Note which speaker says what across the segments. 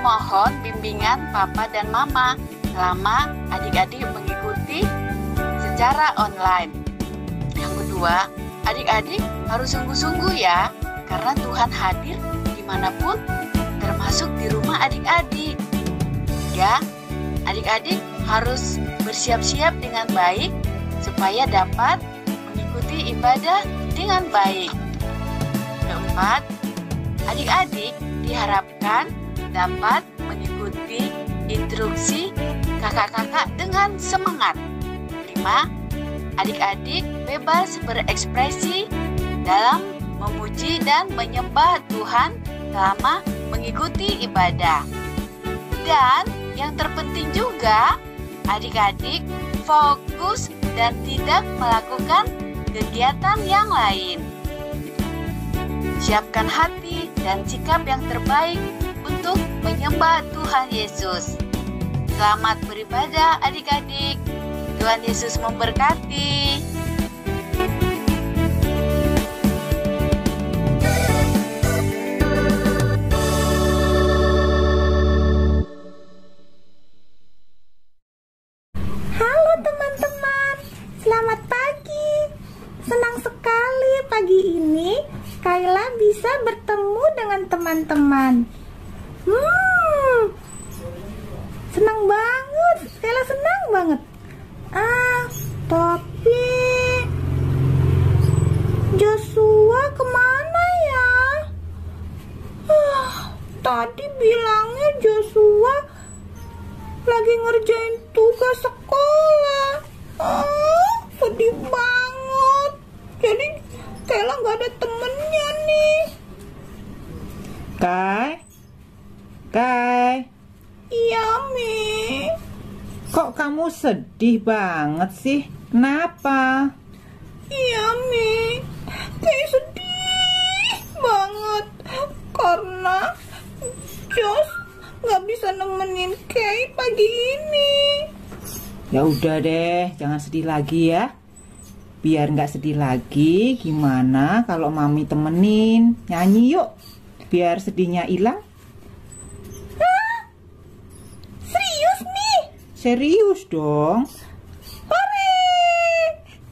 Speaker 1: memohon bimbingan Papa dan Mama selama adik-adik mengikuti secara online. Yang kedua, adik-adik harus sungguh-sungguh ya, karena Tuhan hadir dimanapun, termasuk di rumah adik-adik. Ya, adik-adik harus bersiap-siap dengan baik supaya dapat mengikuti ibadah dengan baik. Keempat, adik-adik diharapkan dapat mengikuti instruksi kakak-kakak dengan semangat. 5. Adik-adik bebas berekspresi dalam memuji dan menyembah Tuhan selama mengikuti ibadah. Dan yang terpenting juga, adik-adik fokus dan tidak melakukan kegiatan yang lain. Siapkan hati dan sikap yang terbaik untuk menyembah Tuhan Yesus. Selamat beribadah adik-adik. Tuhan Yesus memberkati.
Speaker 2: Halo teman-teman, selamat pagi. Senang sekali pagi ini Kayla bisa bertemu dengan teman-teman. Senang banget, Kayla senang banget. Tapi Joshua kemana ya? Tadi bilangnya Joshua lagi ngerjain tugas sekolah. Sedih banget. Jadi Kayla nggak ada temennya nih.
Speaker 3: Kai.
Speaker 2: Iya, Mi.
Speaker 3: Kok kamu sedih banget sih? Kenapa?
Speaker 2: Iya, Mi. Kayak sedih banget karena Josh nggak bisa nemenin Kay pagi ini.
Speaker 3: Ya udah deh, jangan sedih lagi ya. Biar nggak sedih lagi, gimana kalau Mami temenin nyanyi yuk, biar sedihnya hilang.
Speaker 2: Serius, Mi?
Speaker 3: Serius dong.
Speaker 2: Hore!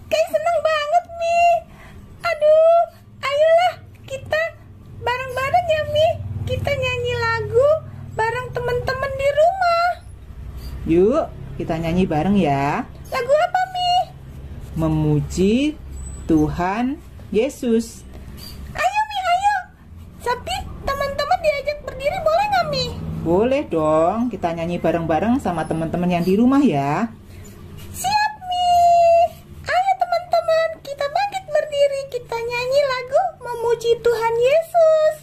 Speaker 2: Kay seneng banget, Mi. Aduh, ayolah kita bareng-bareng ya, Mi. Kita nyanyi lagu bareng teman-teman di rumah.
Speaker 3: Yuk, kita nyanyi bareng ya.
Speaker 2: Lagu apa, Mi?
Speaker 3: Memuji Tuhan Yesus.
Speaker 2: Ayo, Mi, ayo. Tapi teman-teman diajak berdiri boleh nggak, Mi?
Speaker 3: Boleh dong, kita nyanyi bareng-bareng sama teman-teman yang di rumah ya.
Speaker 2: Siap, Mi. Ayo teman-teman, kita bangkit berdiri. Kita nyanyi lagu Memuji Tuhan Yesus.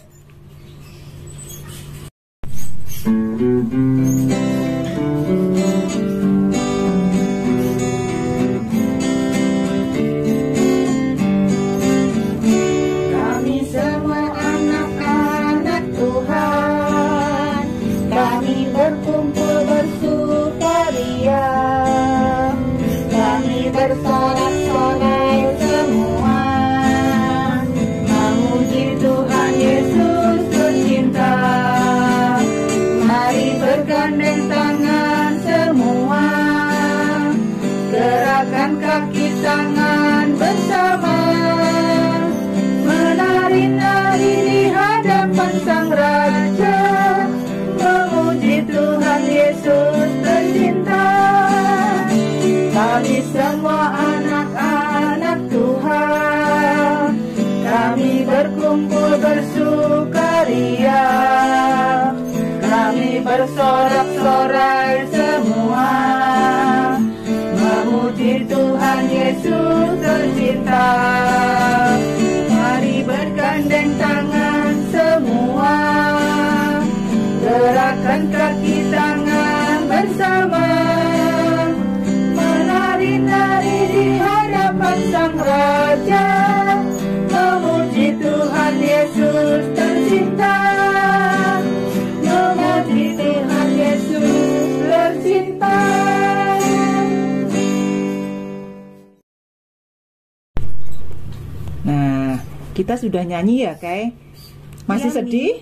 Speaker 4: Kami semua anak-anak Tuhan, kami berkumpul bersukaria, kami bersorak-sorai semua, memuji Tuhan Yesus tercinta. Mari bergandeng tangan semua, gerakan kaki tangan bersama, menari-nari di hadapan Sang Raja, memuji Tuhan Yesus tercinta. Kami semua anak-anak Tuhan, kami berkumpul bersukaria, kami bersorak-sorai semua, memuji Tuhan Yesus tercinta. Mari bergandeng tangan semua, gerakan kaki tangan bersama, menari-nari di hadapan Sang Raja, memuji Tuhan Yesus tercinta. Memuji Tuhan Yesus tercinta.
Speaker 3: Nah, kita sudah nyanyi ya, Kai? Masih
Speaker 2: Iya, Mi.
Speaker 3: sedih?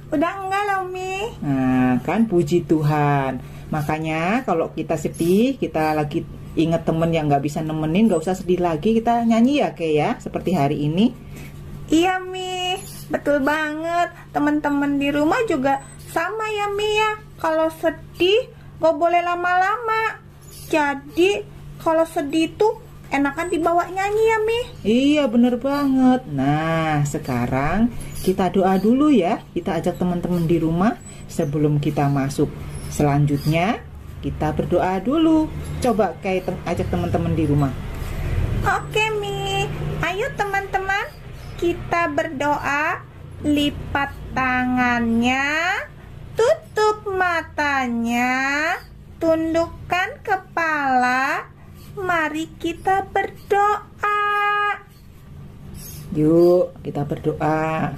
Speaker 2: Udah enggak loh, Mi.
Speaker 3: Nah, kan puji Tuhan. Makanya kalau kita sedih, kita lagi inget temen yang nggak bisa nemenin, nggak usah sedih lagi, kita nyanyi ya Kay ya, seperti hari ini.
Speaker 2: Iya, Mi. Betul banget. Teman-teman di rumah juga sama ya, Mi ya. Kalau sedih gak boleh lama-lama. Jadi kalau sedih tuh enakan dibawa nyanyi ya, Mi.
Speaker 3: Iya bener banget. Nah sekarang kita doa dulu ya. Kita ajak teman-teman di rumah sebelum kita masuk. Selanjutnya kita berdoa dulu. Coba kayak ajak teman-teman di rumah.
Speaker 2: Oke, Mi. Ayo teman-teman, kita berdoa. Lipat tangannya, tutup matanya, tundukkan kepala. Mari kita berdoa.
Speaker 3: Yuk kita berdoa.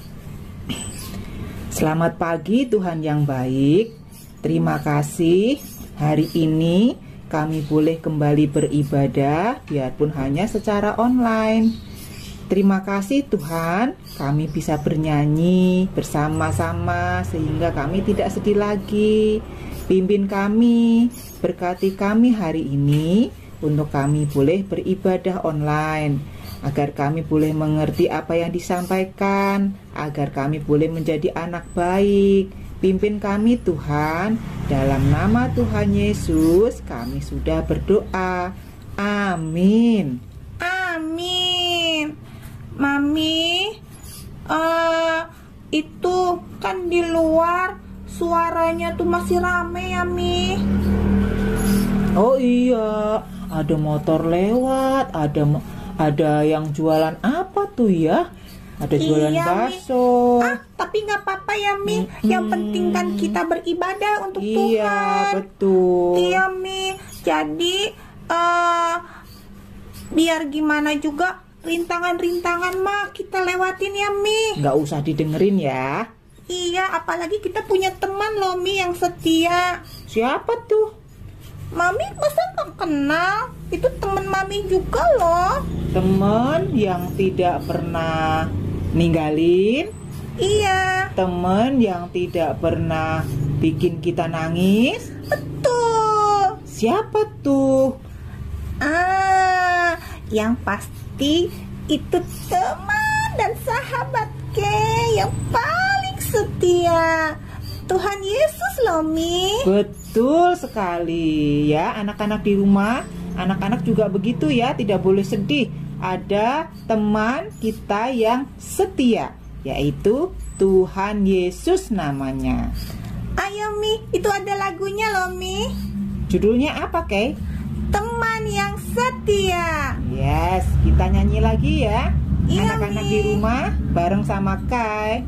Speaker 3: Selamat pagi Tuhan yang baik. Terima kasih hari ini kami boleh kembali beribadah biarpun hanya secara online. Terima kasih Tuhan, kami bisa bernyanyi bersama-sama sehingga kami tidak sedih lagi. Pimpin kami, berkati kami hari ini untuk kami boleh beribadah online, agar kami boleh mengerti apa yang disampaikan, agar kami boleh menjadi anak baik. Pimpin kami Tuhan, dalam nama Tuhan Yesus kami sudah berdoa. Amin.
Speaker 2: Amin. Mami, itu kan di luar suaranya tuh masih rame ya, Mi.
Speaker 3: Oh iya, ada motor lewat, ada yang jualan apa tuh ya? Ada jualan
Speaker 2: Iya, Mi.
Speaker 3: bakso.
Speaker 2: Tapi nggak apa-apa ya, Mi. Yang penting kan kita beribadah untuk
Speaker 3: Iya,
Speaker 2: Tuhan.
Speaker 3: betul.
Speaker 2: Iya, Mi. Jadi biar gimana juga rintangan-rintangan mah kita lewatin ya, Mi.
Speaker 3: Nggak usah didengerin ya.
Speaker 2: Iya, apalagi kita punya teman loh, Mi, yang setia.
Speaker 3: Siapa tuh?
Speaker 2: Mami masa nggak kenal? Itu teman Mami juga loh.
Speaker 3: Temen yang tidak pernah ninggalin.
Speaker 2: Iya,
Speaker 3: Temen yang tidak pernah bikin kita nangis.
Speaker 2: betul.
Speaker 3: Siapa tuh?
Speaker 2: Yang pasti itu teman dan sahabat yang paling setia. Tuhan Yesus loh, Mi.
Speaker 3: Betul sekali ya, anak-anak di rumah. Anak-anak juga begitu ya, tidak boleh sedih. Ada teman kita yang setia, yaitu Tuhan Yesus namanya.
Speaker 2: Ayo, Mi, itu ada lagunya loh, Mi.
Speaker 3: Judulnya apa, Kay?
Speaker 2: Teman yang setia.
Speaker 3: Yes, kita nyanyi lagi ya.
Speaker 2: Iya,
Speaker 3: Anak-anak
Speaker 2: Mi.
Speaker 3: di rumah bareng sama Kay.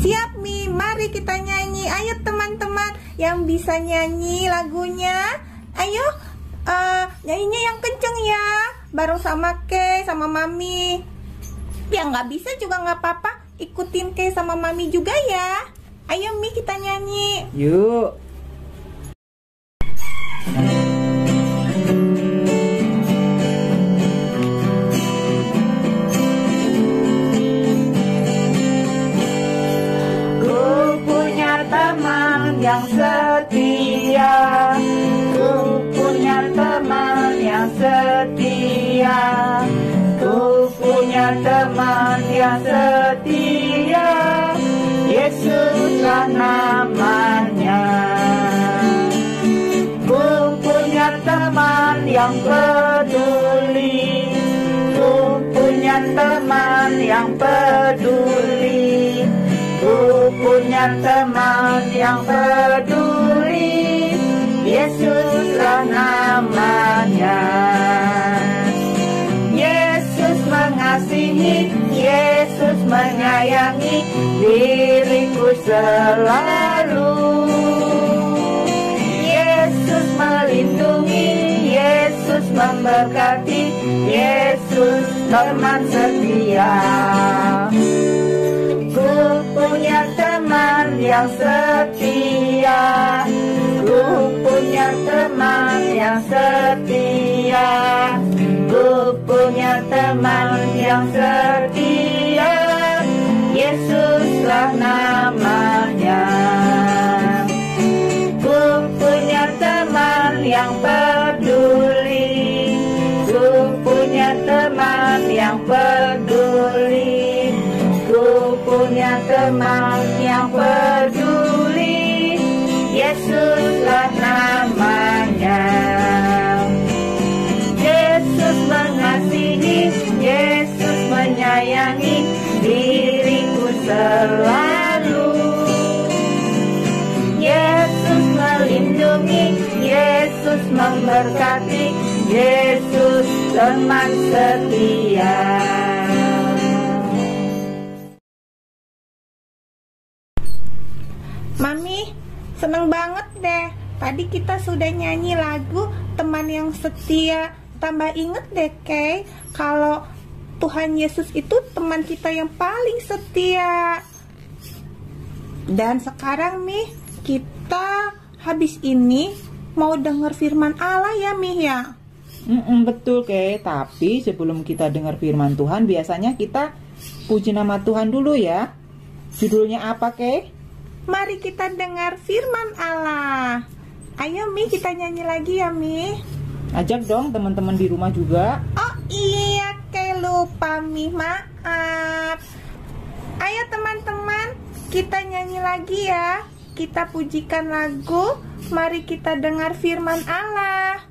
Speaker 2: Siap, Mi, mari kita nyanyi. Ayo teman-teman yang bisa nyanyi lagunya, ayo nyanyinya yang kenceng ya, bareng sama Kay sama Mami. Yang nggak bisa juga nggak apa-apa, ikutin Kay sama Mami juga ya. Ayo, Mi, kita nyanyi.
Speaker 3: Yuk.
Speaker 4: Yang setia, ku punya teman yang setia, ku punya teman yang setia, Yesuslah namanya. Ku punya teman yang peduli, ku punya teman yang peduli, ku punya teman yang peduli, Yesuslah namanya. Yesus mengasihi, Yesus menyayangi diriku selalu. Yesus melindungi, Yesus memberkati, Yesus teman setia. Ku punya teman yang setia, ku punya teman yang setia, ku punya teman yang setia, Yesuslah nama. punya teman yang peduli, Yesuslah namanya. Yesus mengasihi, Yesus menyayangi diriku selalu. Yesus melindungi, Yesus memberkati, Yesus teman setia.
Speaker 2: Mami, seneng banget deh. Tadi kita sudah nyanyi lagu Teman yang Setia. Tambah inget deh, Kay, kalau Tuhan Yesus itu teman kita yang paling setia. Dan sekarang, Mi, kita habis ini mau dengar firman Allah ya, Mi ya?
Speaker 3: Betul, Kay. Tapi sebelum kita dengar firman Tuhan, biasanya kita puji nama Tuhan dulu ya. Judulnya apa, Kay?
Speaker 2: Mari kita dengar firman Allah. Ayo, Mi, kita nyanyi lagi ya, Mi.
Speaker 3: Ajak dong teman-teman di rumah juga.
Speaker 2: Oh iya, Kay, lupa, Mi, maaf. Ayo teman-teman, kita nyanyi lagi ya. Kita pujikan lagu. Mari kita dengar firman Allah.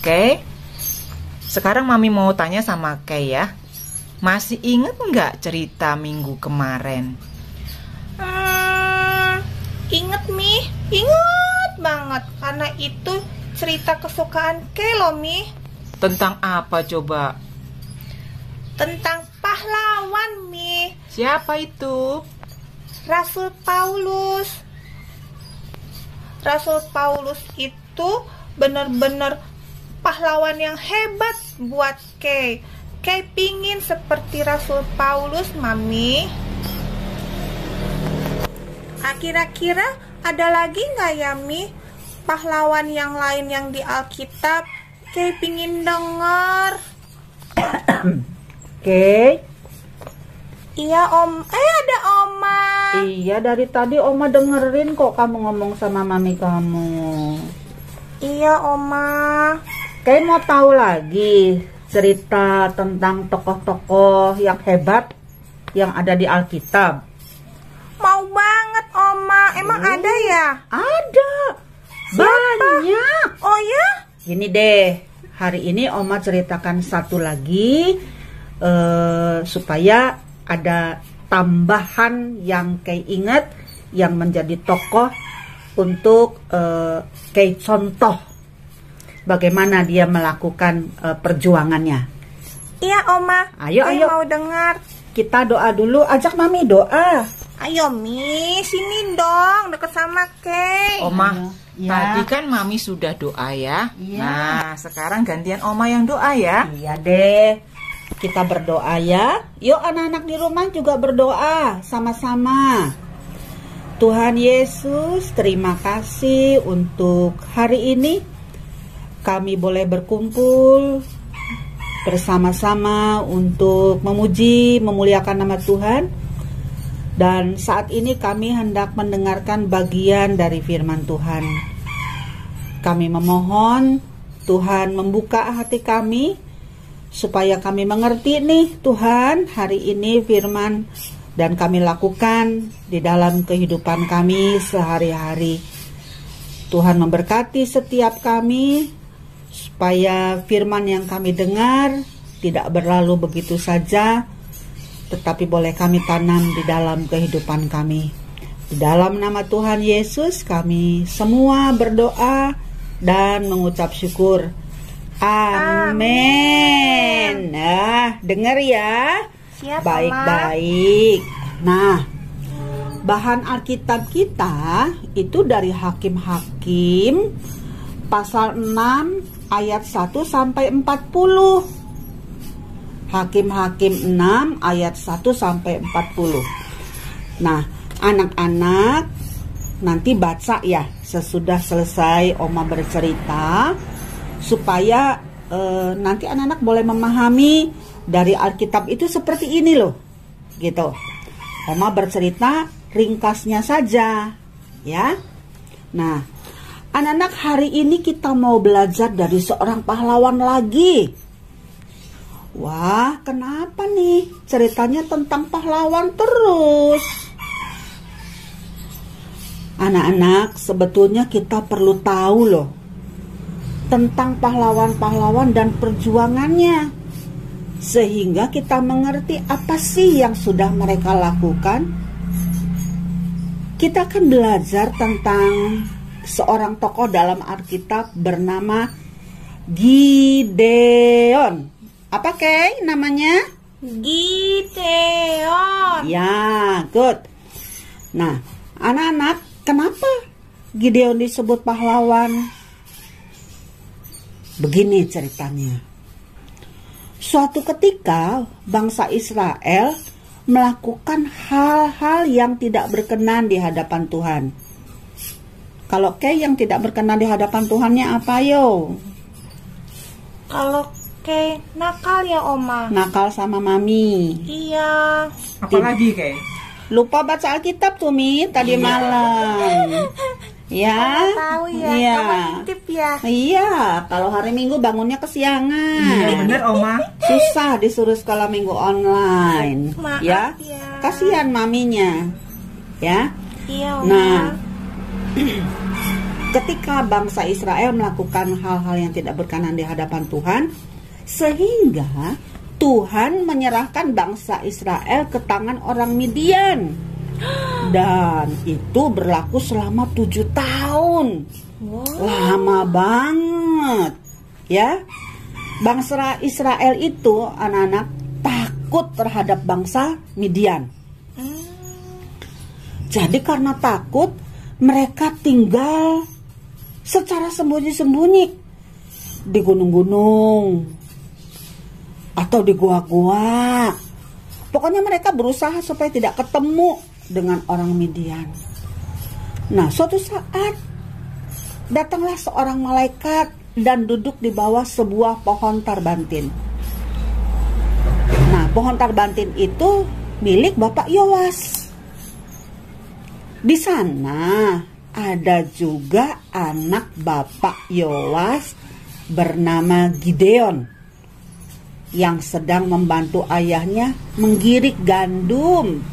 Speaker 3: Kay, sekarang Mami mau tanya sama Kay ya. Masih inget nggak cerita minggu kemarin?
Speaker 2: Inget, Mi, inget banget. Karena itu cerita kesukaan Kay loh, Mi.
Speaker 3: Tentang apa coba?
Speaker 2: Tentang pahlawan, Mi.
Speaker 3: Siapa itu?
Speaker 2: Rasul Paulus. Rasul Paulus itu benar-benar pahlawan yang hebat buat Kay. Kay pingin seperti Rasul Paulus, Mami. Kira-kira ada lagi nggak ya, Mi, pahlawan yang lain yang di Alkitab? Kay pingin denger.
Speaker 4: Kay?
Speaker 2: Iya, Om. Ada Oma.
Speaker 4: Iya, dari tadi Oma dengerin kok kamu ngomong sama Mami kamu.
Speaker 2: Iya, Oma.
Speaker 4: Kay mau tahu lagi cerita tentang tokoh-tokoh yang hebat yang ada di Alkitab?
Speaker 2: Mau banget, Oma. Emang ada ya?
Speaker 4: Ada. Banyak.
Speaker 2: Oh ya?
Speaker 4: Gini deh, hari ini Oma ceritakan satu lagi supaya ada tambahan yang Kay ingat yang menjadi tokoh untuk Kay contoh bagaimana dia melakukan perjuangannya.
Speaker 2: Iya, Oma.
Speaker 4: Ayo.
Speaker 2: Mau dengar.
Speaker 4: Kita doa dulu. Ajak Mami doa.
Speaker 2: Ayo, Mi, sini dong, deket sama Kay.
Speaker 3: Oma,
Speaker 4: Ya.
Speaker 3: tadi kan Mami sudah doa ya.
Speaker 4: Iya.
Speaker 3: Nah, sekarang gantian Oma yang doa ya.
Speaker 4: Iya deh. Kita berdoa ya. Yuk anak-anak di rumah juga berdoa sama-sama. Tuhan Yesus, terima kasih untuk hari ini. Kami boleh berkumpul bersama-sama untuk memuji, memuliakan nama Tuhan. Dan saat ini kami hendak mendengarkan bagian dari firman Tuhan. Kami memohon Tuhan membuka hati kami supaya kami mengerti nih Tuhan hari ini firman dan kami lakukan di dalam kehidupan kami sehari-hari. Tuhan memberkati setiap kami supaya firman yang kami dengar tidak berlalu begitu saja, tetapi boleh kami tanam di dalam kehidupan kami. Di dalam nama Tuhan Yesus kami semua berdoa dan mengucap syukur. Amin. Nah, dengar ya.
Speaker 2: Siap,
Speaker 4: Baik-baik. Nah, bahan Alkitab kita itu dari Hakim-Hakim pasal 6 ayat 1 sampai 40. Hakim-Hakim 6 ayat 1 sampai 40. Nah, anak-anak nanti baca ya sesudah selesai Oma bercerita, supaya nanti anak-anak boleh memahami dari Alkitab itu seperti ini loh, gitu. Oma bercerita ringkasnya saja, ya. Nah, anak-anak, hari ini kita mau belajar dari seorang pahlawan lagi. Wah, kenapa nih ceritanya tentang pahlawan terus? Anak-anak, sebetulnya kita perlu tahu loh tentang pahlawan-pahlawan dan perjuangannya, sehingga kita mengerti apa sih yang sudah mereka lakukan. Kita akan belajar tentang seorang tokoh dalam Alkitab bernama Gideon. Apa Kay namanya?
Speaker 2: Gideon.
Speaker 4: Ya, good. Nah, anak-anak, kenapa Gideon disebut pahlawan? Begini ceritanya. Suatu ketika bangsa Israel melakukan hal-hal yang tidak berkenan di hadapan Tuhan. Kalau Kay yang tidak berkenan di hadapan Tuhannya apa yo?
Speaker 2: Kalau kayak nakal ya Oma.
Speaker 4: Nakal sama Mami.
Speaker 2: Iya.
Speaker 3: Apalagi kayak
Speaker 4: Lupa baca Alkitab tuh Mi tadi malam. Ya.
Speaker 2: Tahu ya.
Speaker 4: Iya.
Speaker 2: Oma intip ya.
Speaker 4: Iya, kalau hari Minggu bangunnya kesiangan.
Speaker 3: Iya bener Oma.
Speaker 4: Susah disuruh sekolah Minggu online.
Speaker 2: Maaf
Speaker 4: Ya.
Speaker 2: ya.
Speaker 4: Kasihan maminya. Ya.
Speaker 2: Iya Oma.
Speaker 4: Nah, ketika bangsa Israel melakukan hal-hal yang tidak berkenan di hadapan Tuhan, sehingga Tuhan menyerahkan bangsa Israel ke tangan orang Midian. Dan itu berlaku selama 7 tahun.
Speaker 2: Wow.
Speaker 4: Lama banget. Ya. Bangsa Israel itu anak-anak takut terhadap bangsa Midian. Jadi karena takut, mereka tinggal secara sembunyi-sembunyi di gunung-gunung atau di gua-gua. Pokoknya mereka berusaha supaya tidak ketemu dengan orang Midian. Nah, suatu saat datanglah seorang malaikat dan duduk di bawah sebuah pohon tarbantin. Nah, pohon tarbantin itu milik Bapak Yoas. Di sana ada juga anak Bapak Yoas bernama Gideon yang sedang membantu ayahnya menggirik gandum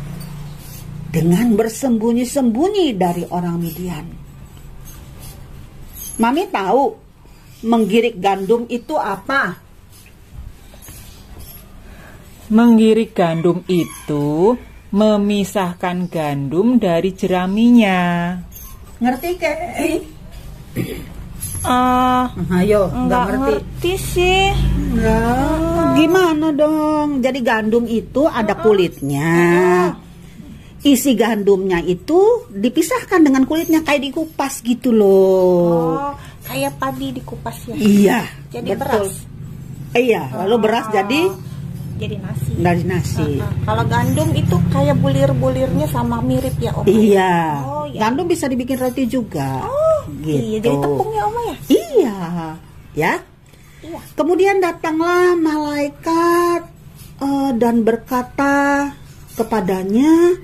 Speaker 4: dengan bersembunyi-sembunyi dari orang Midian. Mami tahu menggirik gandum itu apa?
Speaker 3: Menggirik gandum itu memisahkan gandum dari jeraminya.
Speaker 4: Ngerti Kek?
Speaker 2: Nggak
Speaker 4: Ayo, nggak
Speaker 2: ngerti sih.
Speaker 4: Nah, gimana dong? Jadi gandum itu ada kulitnya. Isi gandumnya itu dipisahkan dengan kulitnya kayak dikupas gitu loh.
Speaker 2: Oh, kayak padi dikupas ya.
Speaker 4: Iya,
Speaker 2: Jadi
Speaker 4: betul.
Speaker 2: beras.
Speaker 4: Iya, lalu beras jadi
Speaker 2: nasi.
Speaker 4: dari nasi.
Speaker 2: Kalau gandum itu kayak bulir-bulirnya sama mirip ya Oma.
Speaker 4: Iya.
Speaker 2: Oh, ya.
Speaker 4: Gandum bisa dibikin roti juga. Gitu.
Speaker 2: Iya, jadi tepung ya Oma ya.
Speaker 4: Iya, ya.
Speaker 2: Iya.
Speaker 4: Kemudian datanglah malaikat dan berkata kepadanya,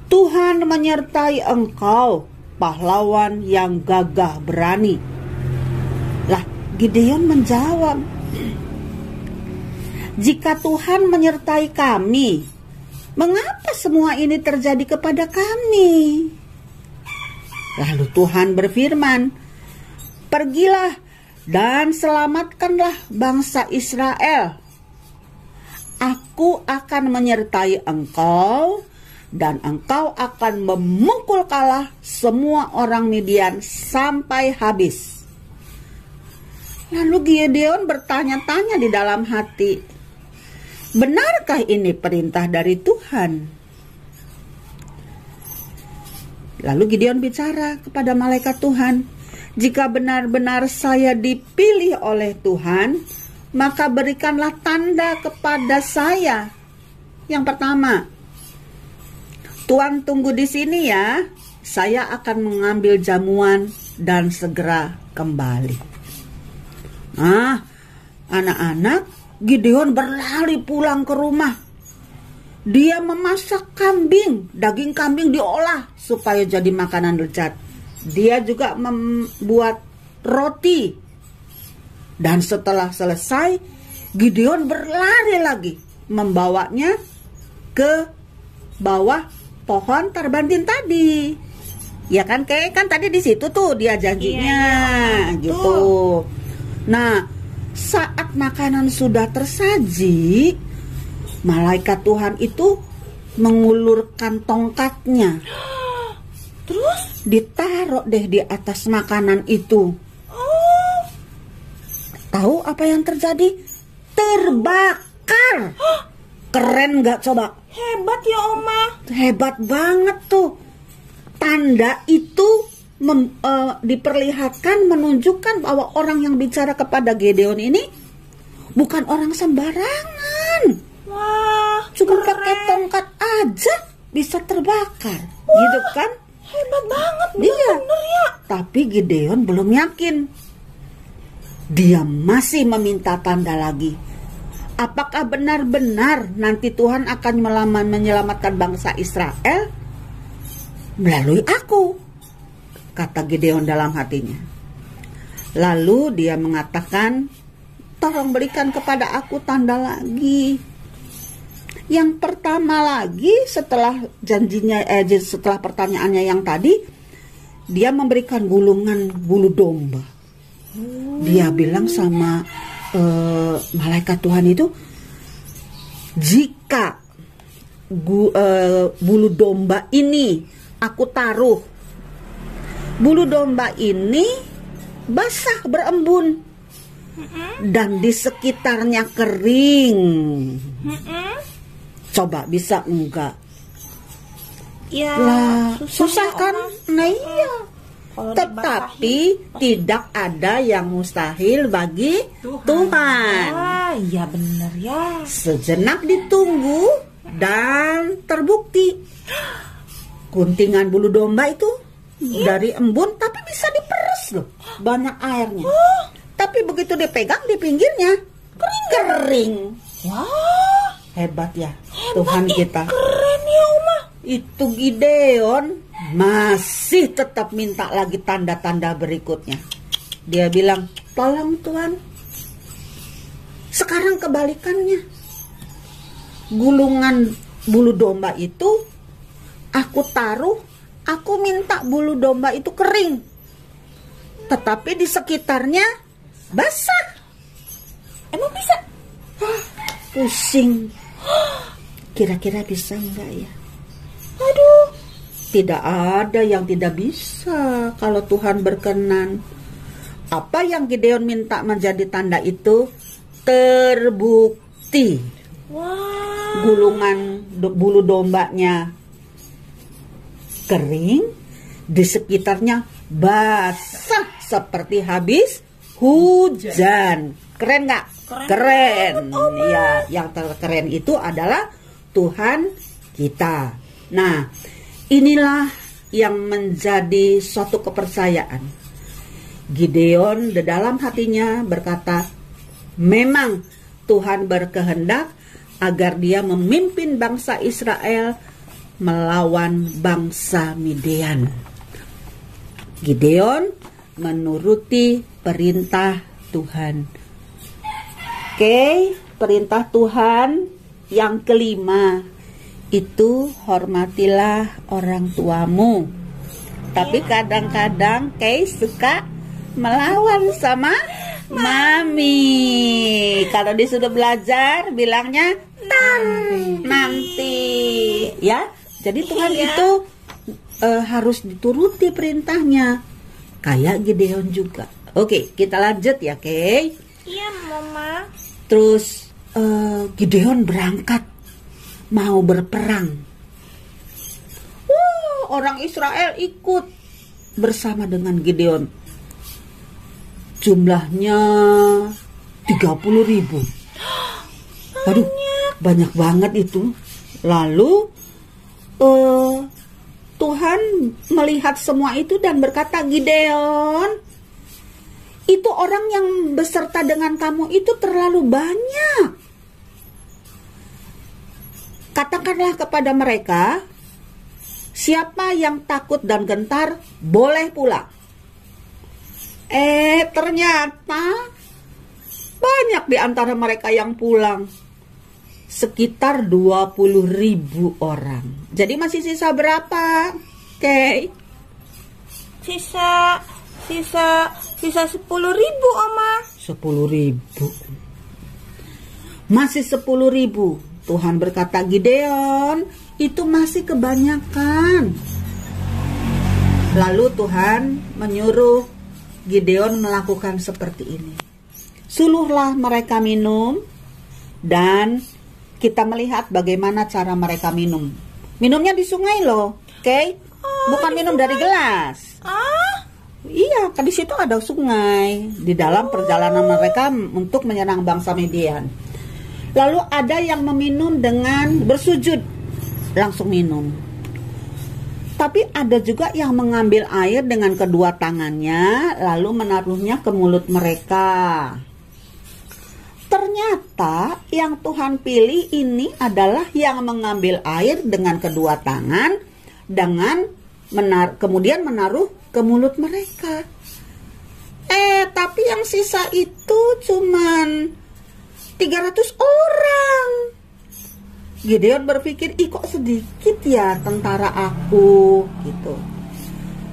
Speaker 4: Tuhan menyertai engkau, pahlawan yang gagah berani. Lah, Gideon menjawab, jika Tuhan menyertai kami, mengapa semua ini terjadi kepada kami? Lalu Tuhan berfirman, pergilah dan selamatkanlah bangsa Israel. Aku akan menyertai engkau, dan engkau akan memukul kalah semua orang Midian sampai habis. Lalu Gideon bertanya-tanya di dalam hati, benarkah ini perintah dari Tuhan? Lalu Gideon bicara kepada malaikat Tuhan, jika benar-benar saya dipilih oleh Tuhan, maka berikanlah tanda kepada saya. Yang pertama, Tuhan tunggu di sini ya, saya akan mengambil jamuan dan segera kembali. Nah, anak-anak, Gideon berlari pulang ke rumah. Dia memasak kambing, daging kambing diolah supaya jadi makanan lezat. Dia juga membuat roti. Dan setelah selesai, Gideon berlari lagi, membawanya ke bawah pohon tarbantin tadi. Ya kan, kayak kan tadi di situ tuh dia janjinya, gitu. Nah, saat makanan sudah tersaji, malaikat Tuhan itu mengulurkan tongkatnya. Terus ditaruh deh di atas makanan itu. Tahu apa yang terjadi? Terbakar. Keren gak coba?
Speaker 2: Hebat ya Oma.
Speaker 4: Hebat banget tuh. Tanda itu diperlihatkan, menunjukkan bahwa orang yang bicara kepada Gideon ini bukan orang sembarangan.
Speaker 2: Wah,
Speaker 4: cuma
Speaker 2: keren.
Speaker 4: pakai tongkat aja bisa terbakar. Wah, gitu kan?
Speaker 2: Hebat banget,
Speaker 4: Dia.
Speaker 2: bener ya.
Speaker 4: Tapi Gideon belum yakin. Dia masih meminta tanda lagi. Apakah benar-benar nanti Tuhan akan menyelamatkan bangsa Israel melalui aku? Kata Gideon dalam hatinya. Lalu dia mengatakan, tolong berikan kepada aku tanda lagi. Yang pertama lagi setelah janjinya, setelah pertanyaannya yang tadi, dia memberikan gulungan bulu domba. Dia bilang sama malaikat Tuhan itu, jika bulu domba ini aku taruh, bulu domba ini basah berembun dan di sekitarnya kering, coba bisa enggak?
Speaker 2: Ya,
Speaker 4: Lah, susah
Speaker 2: ya,
Speaker 4: kan?
Speaker 2: Oma.
Speaker 4: Nah iya.
Speaker 2: Kalau
Speaker 4: Tetapi tidak ada yang mustahil bagi Tuhan.
Speaker 2: Ah, iya bener ya.
Speaker 4: Sejenak ditunggu dan terbukti. Guntingan bulu domba itu dari embun tapi bisa diperes loh. Banyak airnya. Tapi begitu dipegang di pinggirnya kering.
Speaker 2: Wah,
Speaker 4: Hebat ya Tuhan kita.
Speaker 2: keren ya Oma.
Speaker 4: Itu Gideon masih tetap minta lagi tanda-tanda berikutnya. Dia bilang, tolong Tuhan. Sekarang kebalikannya. Gulungan bulu domba itu aku taruh, aku minta bulu domba itu kering. Tetapi di sekitarnya basah.
Speaker 2: Emang bisa?
Speaker 4: Pusing. Kira-kira bisa enggak ya?
Speaker 2: Aduh,
Speaker 4: Tidak ada yang tidak bisa kalau Tuhan berkenan. Apa yang Gideon minta menjadi tanda itu terbukti.
Speaker 2: wah.
Speaker 4: Gulungan bulu dombanya kering, di sekitarnya basah seperti habis hujan. Keren nggak? Keren. Ya, yang terkeren itu adalah Tuhan kita. Nah, inilah yang menjadi suatu kepercayaan. Gideon di dalam hatinya berkata, memang Tuhan berkehendak agar dia memimpin bangsa Israel melawan bangsa Midian. Gideon menuruti perintah Tuhan. Oke, perintah Tuhan yang kelima itu hormatilah orang tuamu. Tapi kadang-kadang Kay suka melawan sama Mami. Kalau disuruh belajar bilangnya nanti. Ya. Jadi Tuhan itu harus dituruti perintahnya. Kayak Gideon juga. Oke, kita lanjut ya, Kay.
Speaker 2: Iya, Mama.
Speaker 4: Terus Gideon berangkat mau berperang. Orang Israel ikut bersama dengan Gideon. Jumlahnya 30.000. Aduh, banyak banget itu. Lalu Tuhan melihat semua itu dan berkata, Gideon, itu orang yang beserta dengan kamu itu terlalu banyak. Katakanlah kepada mereka, siapa yang takut dan gentar boleh pulang. Ternyata banyak di antara mereka yang pulang. Sekitar 20.000 orang. Jadi masih sisa berapa, Kay?
Speaker 2: Sisa 10.000, Oma.
Speaker 4: 10.000. Masih 10.000. Tuhan berkata, Gideon, itu masih kebanyakan. Lalu Tuhan menyuruh Gideon melakukan seperti ini. Suruhlah mereka minum, dan kita melihat bagaimana cara mereka minum. Minumnya di sungai loh, oke? Bukan minum dari gelas. Iya, di situ ada sungai di dalam perjalanan mereka untuk menyerang bangsa Midian. Lalu ada yang meminum dengan bersujud, langsung minum. Tapi ada juga yang mengambil air dengan kedua tangannya, lalu menaruhnya ke mulut mereka. Ternyata yang Tuhan pilih ini adalah yang mengambil air dengan kedua tangan, dengan kemudian menaruh ke mulut mereka. Tapi yang sisa itu cuman 300 orang. Gideon berpikir, kok sedikit ya tentara aku gitu.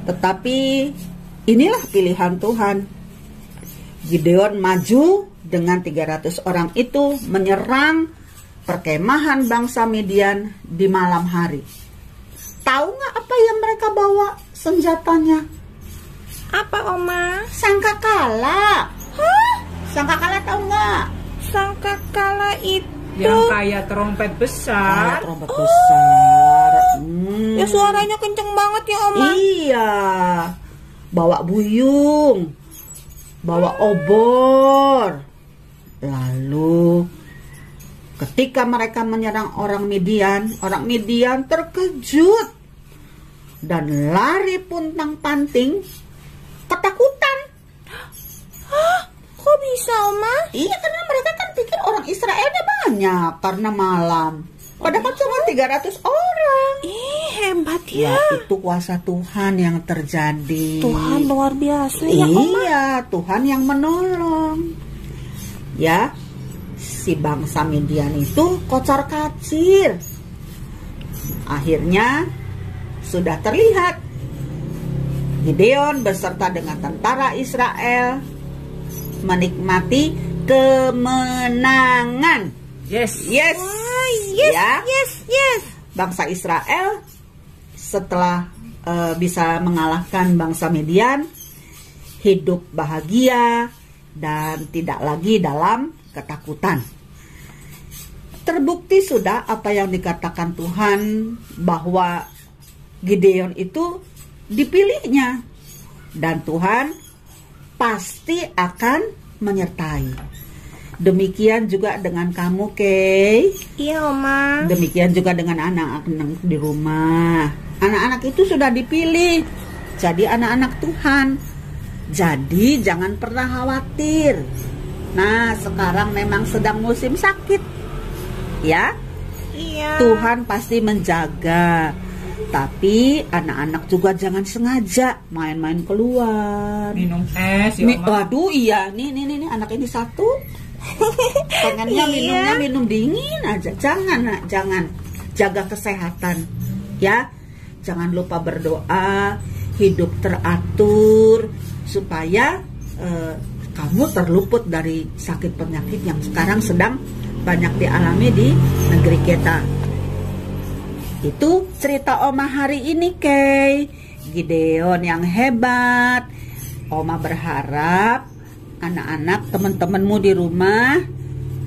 Speaker 4: Tetapi inilah pilihan Tuhan. Gideon maju dengan 300 orang itu menyerang perkemahan bangsa Midian di malam hari. Tahu nggak apa yang mereka bawa senjatanya?
Speaker 2: Apa, Oma?
Speaker 4: Sangkakala.
Speaker 2: Hah?
Speaker 4: Sangkakala tahu nggak?
Speaker 2: Sangkakala itu
Speaker 3: yang kayak trompet besar.
Speaker 4: Trompet besar.
Speaker 2: Ya suaranya kenceng banget ya, Oma.
Speaker 4: Iya. Bawa buyung, bawa obor. Lalu ketika mereka menyerang orang Midian terkejut dan lari puntang-panting ketakutan.
Speaker 2: Hah? Kok bisa, Oma?
Speaker 4: Iya, karena mereka kan pikir orang Israelnya banyak karena malam. Padahal cuma 300 orang.
Speaker 2: Hebat ya.
Speaker 4: Itu kuasa Tuhan yang terjadi.
Speaker 2: Tuhan luar biasa ya, Oma.
Speaker 4: Iya, Tuhan yang menolong. Ya, si bangsa Midian itu kocar-kacir. Akhirnya sudah terlihat Gideon beserta dengan tentara Israel menikmati kemenangan.
Speaker 3: Yes.
Speaker 2: Yes.
Speaker 4: Ya.
Speaker 2: Yes.
Speaker 4: Bangsa Israel setelah bisa mengalahkan bangsa Midian, hidup bahagia dan tidak lagi dalam ketakutan. Terbukti sudah apa yang dikatakan Tuhan, bahwa Gideon itu dipilihnya dan Tuhan pasti akan menyertai. Demikian juga dengan kamu, Kay.
Speaker 2: Iya, Oma.
Speaker 4: Demikian juga dengan anak-anak di rumah. Anak-anak itu sudah dipilih jadi anak-anak Tuhan. Jadi jangan pernah khawatir. Nah, sekarang memang sedang musim sakit, ya.
Speaker 2: Iya.
Speaker 4: Tuhan pasti menjaga. Tapi anak-anak juga jangan sengaja main-main keluar.
Speaker 3: Minum es ya, Oma.
Speaker 4: Waduh, iya. Nih anak ini satu. Pengennya minumnya minum dingin aja. Jangan, nak, jangan. Jaga kesehatan, ya. Jangan lupa berdoa, hidup teratur supaya kamu terluput dari sakit penyakit yang sekarang sedang banyak dialami di negeri kita. Itu cerita Oma hari ini, Kay. Gideon yang hebat. Oma berharap anak-anak teman-temanmu di rumah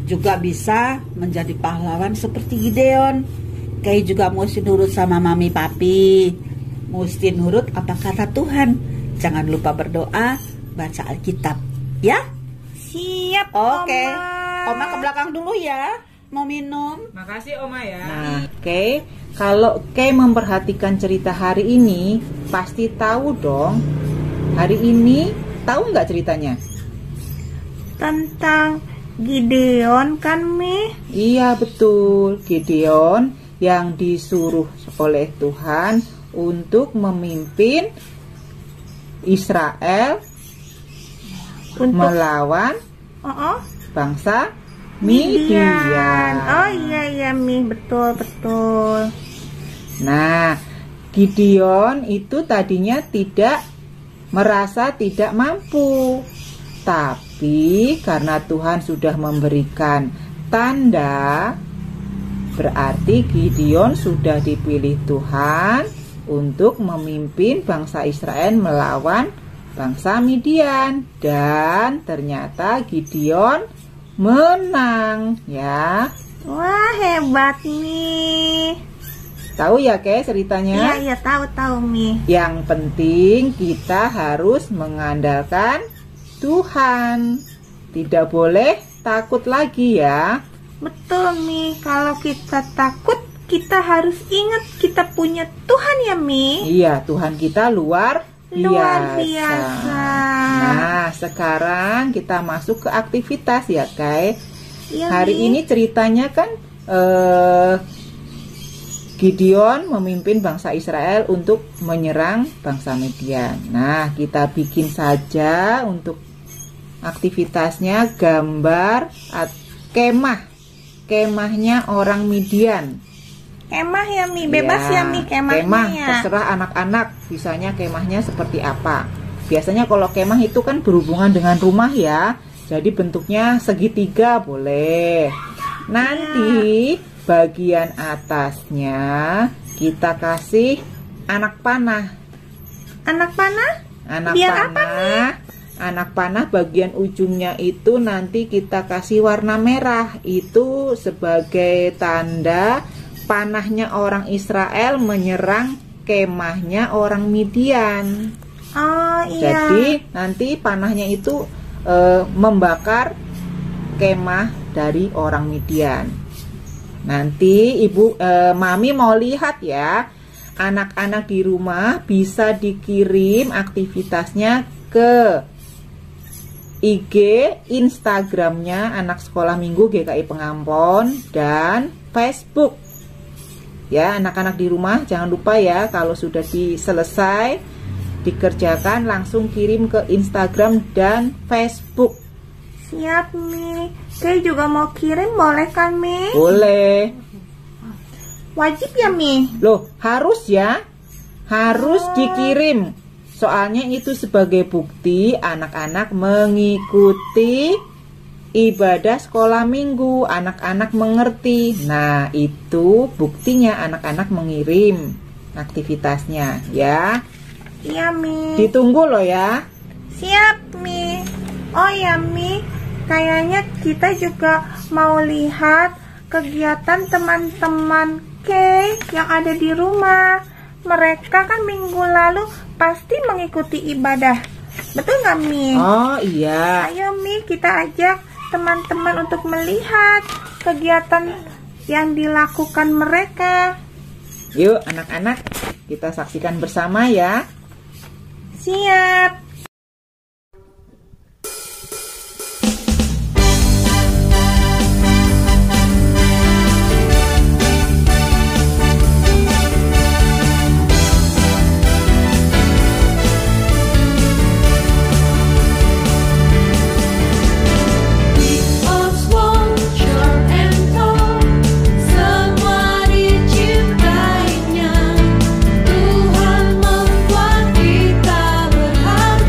Speaker 4: juga bisa menjadi pahlawan seperti Gideon. Kay juga mesti nurut sama mami papi, mesti nurut apa kata Tuhan. Jangan lupa berdoa, baca Alkitab, ya?
Speaker 2: Siap,
Speaker 4: Oke.
Speaker 2: Oma.
Speaker 4: Oma ke belakang dulu ya, mau minum.
Speaker 3: Makasih Oma ya. Nah, Kay, kalau Kay memperhatikan cerita hari ini, pasti tahu dong. Hari ini tahu nggak ceritanya?
Speaker 2: Tentang Gideon kan, Mi?
Speaker 3: Iya betul, Gideon yang disuruh oleh Tuhan untuk memimpin Israel melawan bangsa Midian.
Speaker 2: Oh iya Mi, betul.
Speaker 3: Nah, Gideon itu tadinya merasa tidak mampu, tapi karena Tuhan sudah memberikan tanda, berarti Gideon sudah dipilih Tuhan untuk memimpin bangsa Israel melawan bangsa Midian. Dan ternyata Gideon menang ya.
Speaker 2: Wah, hebat nih.
Speaker 3: Tahu ya Kay ceritanya?
Speaker 2: Iya, tahu Mi.
Speaker 3: Yang penting kita harus mengandalkan Tuhan. Tidak boleh takut lagi ya.
Speaker 2: Betul Mi, kalau kita takut kita harus ingat kita punya Tuhan ya Mi.
Speaker 3: Iya, Tuhan kita luar
Speaker 2: biasa.
Speaker 3: Nah, sekarang kita masuk ke aktivitas ya Kay.
Speaker 2: Iya,
Speaker 3: Hari
Speaker 2: Mi.
Speaker 3: ini ceritanya kan Gideon memimpin bangsa Israel untuk menyerang bangsa Midian. Nah, kita bikin saja untuk aktivitasnya gambar kemahnya orang Midian.
Speaker 2: Kemah ya Mi, bebas ya Mi kemahnya.
Speaker 3: Kemah,
Speaker 2: Ya.
Speaker 3: terserah anak-anak, bisanya kemahnya seperti apa. Biasanya kalau kemah itu kan berhubungan dengan rumah ya. Jadi bentuknya segitiga boleh. Nanti bagian atasnya kita kasih anak panah.
Speaker 2: Anak panah?
Speaker 3: Anak
Speaker 2: Biar
Speaker 3: panah.
Speaker 2: apa, Mi?
Speaker 3: Anak panah bagian ujungnya itu nanti kita kasih warna merah. Itu sebagai tanda panahnya orang Israel menyerang kemahnya orang Midian.
Speaker 2: Oh iya.
Speaker 3: Jadi nanti panahnya itu membakar kemah dari orang Midian. Nanti Mami mau lihat ya, anak-anak di rumah bisa dikirim aktivitasnya ke IG, Instagramnya Anak Sekolah Minggu GKI Pengampon dan Facebook. Ya, anak-anak di rumah jangan lupa ya, kalau sudah selesai dikerjakan langsung kirim ke Instagram dan Facebook.
Speaker 2: Siap Mi. Saya juga mau kirim, boleh kan Mi?
Speaker 3: Boleh.
Speaker 2: Wajib ya Mi?
Speaker 3: Loh, harus ya. Harus dikirim. Soalnya itu sebagai bukti anak-anak mengikuti ibadah sekolah minggu. Anak-anak mengerti. Nah, itu buktinya anak-anak mengirim aktivitasnya ya.
Speaker 2: Iya Mi.
Speaker 3: Ditunggu loh ya.
Speaker 2: Siap Mi. Oh ya Mi, kayaknya kita juga mau lihat kegiatan teman-teman Kay yang ada di rumah. Mereka kan minggu lalu pasti mengikuti ibadah. Betul nggak Mi?
Speaker 3: Oh iya.
Speaker 2: Ayo Mi, kita ajak teman-teman untuk melihat kegiatan yang dilakukan mereka.
Speaker 3: Yuk anak-anak, kita saksikan bersama ya.
Speaker 2: Siap.
Speaker 5: Tuhan membuat kita berharga.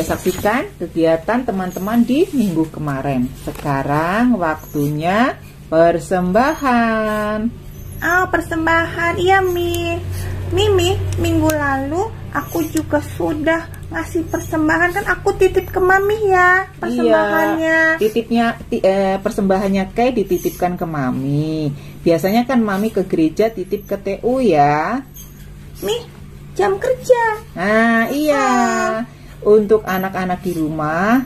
Speaker 3: saksikan kegiatan teman-teman di minggu kemarin. Sekarang waktunya persembahan.
Speaker 2: Oh, persembahan. Iya, Mimi, minggu lalu aku juga sudah ngasih persembahan, kan aku titip ke Mami ya persembahannya.
Speaker 3: Iya, persembahannya kayak dititipkan ke Mami. Biasanya kan Mami ke gereja titip ke TU ya.
Speaker 2: Jam kerja.
Speaker 3: Nah, iya. Untuk anak-anak di rumah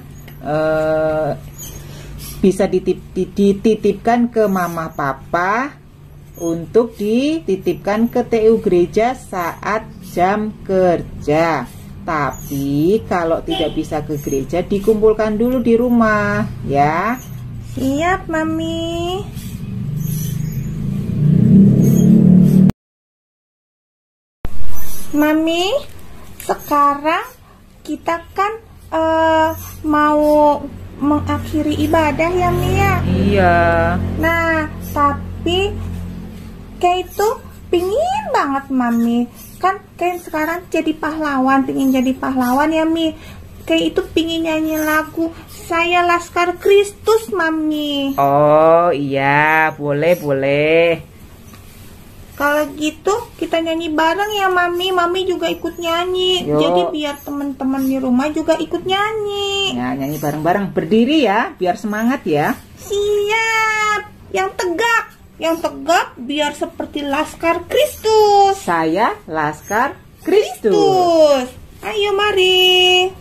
Speaker 3: bisa dititipkan ke mama papa untuk dititipkan ke TU gereja saat jam kerja. Tapi kalau tidak bisa ke gereja, dikumpulkan dulu di rumah ya.
Speaker 2: Siap, Mami. Mami, sekarang kita kan mau mengakhiri ibadah ya, Mia.
Speaker 3: Iya.
Speaker 2: Nah, tapi kayak itu pingin banget Mami. Kan kayak sekarang jadi pahlawan, pingin jadi pahlawan ya, Mi. Kayak itu pingin nyanyi lagu Saya Laskar Kristus, Mami.
Speaker 3: Oh iya, boleh.
Speaker 2: Kalau gitu kita nyanyi bareng ya, Mami. Mami juga ikut nyanyi.
Speaker 3: Yuk.
Speaker 2: Jadi biar teman-teman di rumah juga ikut nyanyi.
Speaker 3: Ya, nyanyi bareng-bareng. Berdiri ya, biar semangat ya.
Speaker 2: Siap. Yang tegak biar seperti Laskar Kristus.
Speaker 3: Saya Laskar Kristus.
Speaker 2: Ayo mari.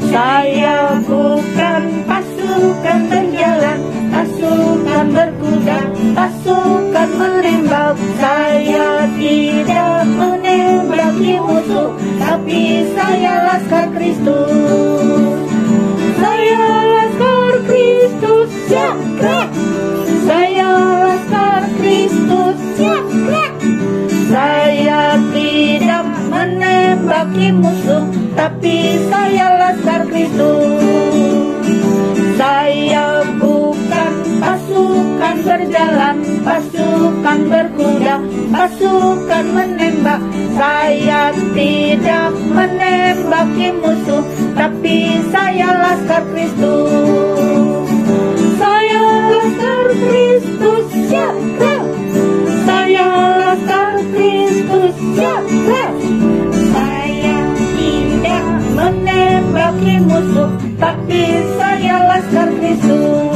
Speaker 5: Saya bukan pasukan berjalan, pasukan berkuda, pasukan menembak. Saya tidak menembaki musuh, tapi saya Laskar Kristus. Saya Laskar Kristus, siap gerak. Saya Laskar Kristus, siap gerak. Saya tidak menembaki musuh, tapi saya Laskar Kristus. Saya bukan pasukan berjalan, pasukan berkuda, pasukan menembak. Saya tidak menembaki musuh, tapi saya Laskar Kristus. Saya Laskar Kristus, siap gerak. Saya Laskar Kristus, siap gerak. Saya tidak menembaki musuh, tapi saya Laskar Kristus.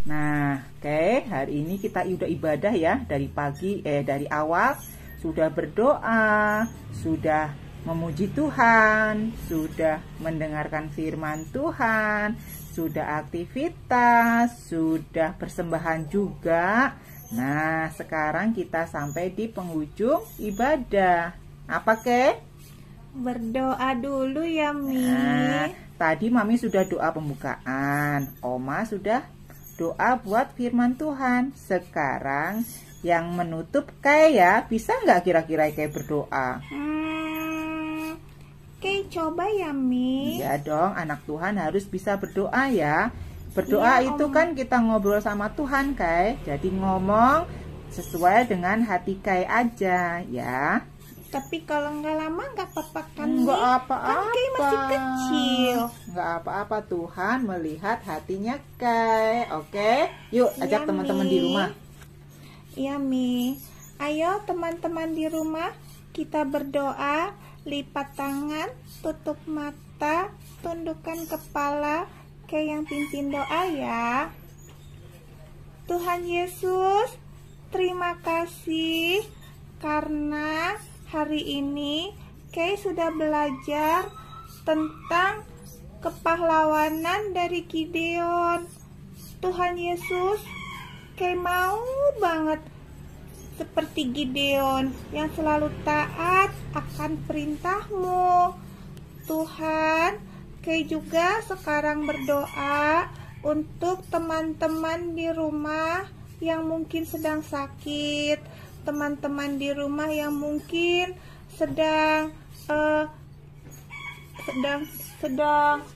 Speaker 3: Nah, oke, hari ini kita udah ibadah ya, dari awal sudah berdoa, sudah memuji Tuhan, sudah mendengarkan firman Tuhan, sudah aktivitas, sudah persembahan juga. Nah, sekarang kita sampai di penghujung ibadah. Apa ke?
Speaker 2: Berdoa dulu ya, Mi.
Speaker 3: Nah, tadi Mami sudah doa pembukaan, Oma sudah doa buat firman Tuhan. Sekarang yang menutup kayak bisa nggak kira-kira kayak berdoa?
Speaker 2: Kayak coba ya, Mi.
Speaker 3: Iya dong, anak Tuhan harus bisa berdoa ya. Berdoa
Speaker 2: Iya,
Speaker 3: itu
Speaker 2: Om.
Speaker 3: kan kita ngobrol sama Tuhan, Kai. Jadi ngomong sesuai dengan hati Kai aja ya.
Speaker 2: Tapi kalau nggak lama nggak apa-apa kan,
Speaker 3: Nggak
Speaker 2: Mi?
Speaker 3: apa-apa.
Speaker 2: Kan Kay masih kecil.
Speaker 3: Nggak apa-apa, Tuhan melihat hatinya Kai. Oke, yuk ajak
Speaker 2: Iya,
Speaker 3: teman-teman
Speaker 2: Mi.
Speaker 3: di rumah.
Speaker 2: Iya, Mi. Ayo teman-teman di rumah, kita berdoa, lipat tangan, tutup mata, tundukkan kepala, kayak yang pimpin doa ya. Tuhan Yesus, terima kasih karena hari ini Kay sudah belajar tentang kepahlawanan dari Gideon. Tuhan Yesus, Kay mau banget seperti Gideon yang selalu taat akan perintah-Mu. Tuhan, Kay juga sekarang berdoa untuk teman-teman di rumah yang mungkin sedang sakit, teman-teman di rumah yang mungkin sedang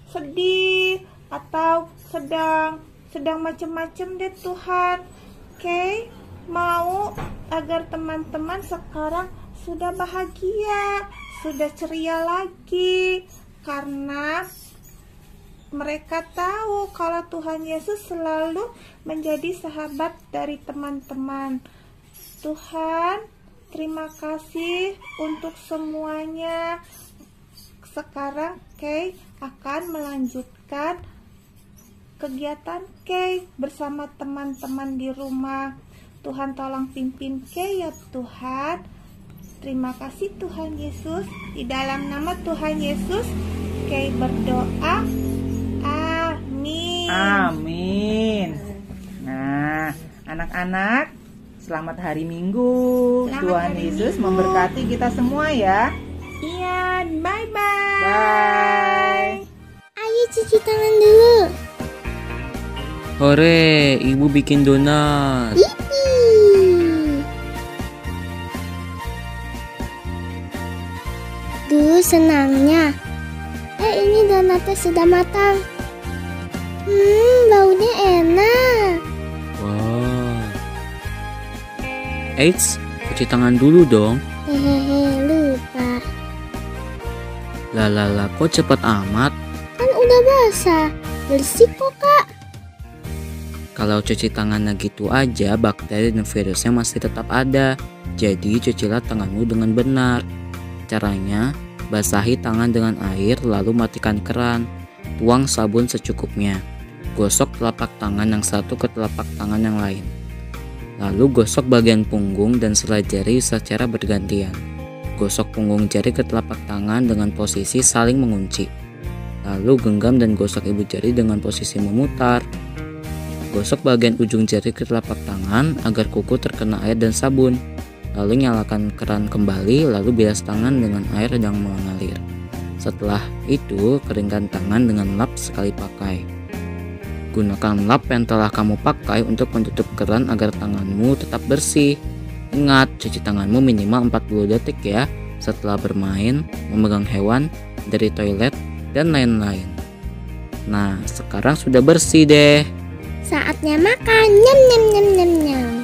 Speaker 2: sedih atau sedang sedang macem-macem deh Tuhan. Oke, mau agar teman-teman sekarang sudah bahagia, sudah ceria lagi, karena mereka tahu kalau Tuhan Yesus selalu menjadi sahabat dari teman-teman. Tuhan, terima kasih untuk semuanya. Sekarang Kay akan melanjutkan kegiatan Kay bersama teman-teman di rumah. Tuhan tolong pimpin Kay ya Tuhan. Terima kasih Tuhan Yesus. Di dalam nama Tuhan Yesus Kay berdoa. Amin.
Speaker 3: Amin. Nah, anak-anak, selamat hari Minggu.
Speaker 2: Selamat
Speaker 3: Tuhan
Speaker 2: hari
Speaker 3: Yesus
Speaker 2: Minggu.
Speaker 3: memberkati kita semua ya.
Speaker 2: Iya, bye-bye.
Speaker 3: Bye.
Speaker 6: Ayo cuci tangan dulu.
Speaker 7: Hore, ibu bikin donat.
Speaker 6: Yipi. Duh, senangnya. Ini donatnya sudah matang. Baunya enak.
Speaker 7: Wow. Eits, cuci tangan dulu dong.
Speaker 6: Hehehe, lupa.
Speaker 7: Lalala, kok cepet amat?
Speaker 6: Kan udah basah. Bersih kok, Kak.
Speaker 7: Kalau cuci tangannya gitu aja, bakteri dan virusnya masih tetap ada. Jadi cucilah tanganmu dengan benar. Caranya, basahi tangan dengan air lalu matikan keran. Tuang sabun secukupnya. Gosok telapak tangan yang satu ke telapak tangan yang lain. Lalu gosok bagian punggung dan selai jari secara bergantian. Gosok punggung jari ke telapak tangan dengan posisi saling mengunci. Lalu genggam dan gosok ibu jari dengan posisi memutar. Gosok bagian ujung jari ke telapak tangan agar kuku terkena air dan sabun. Lalu nyalakan keran kembali, lalu bilas tangan dengan air yang mengalir. Setelah itu, keringkan tangan dengan lap sekali pakai. Gunakan lap yang telah kamu pakai untuk menutup keran agar tanganmu tetap bersih. Ingat, cuci tanganmu minimal 40 detik ya, setelah bermain, memegang hewan, dari toilet, dan lain-lain. Nah, sekarang sudah bersih deh.
Speaker 6: Saatnya makan. Nyam nyam nyam nyam nyam.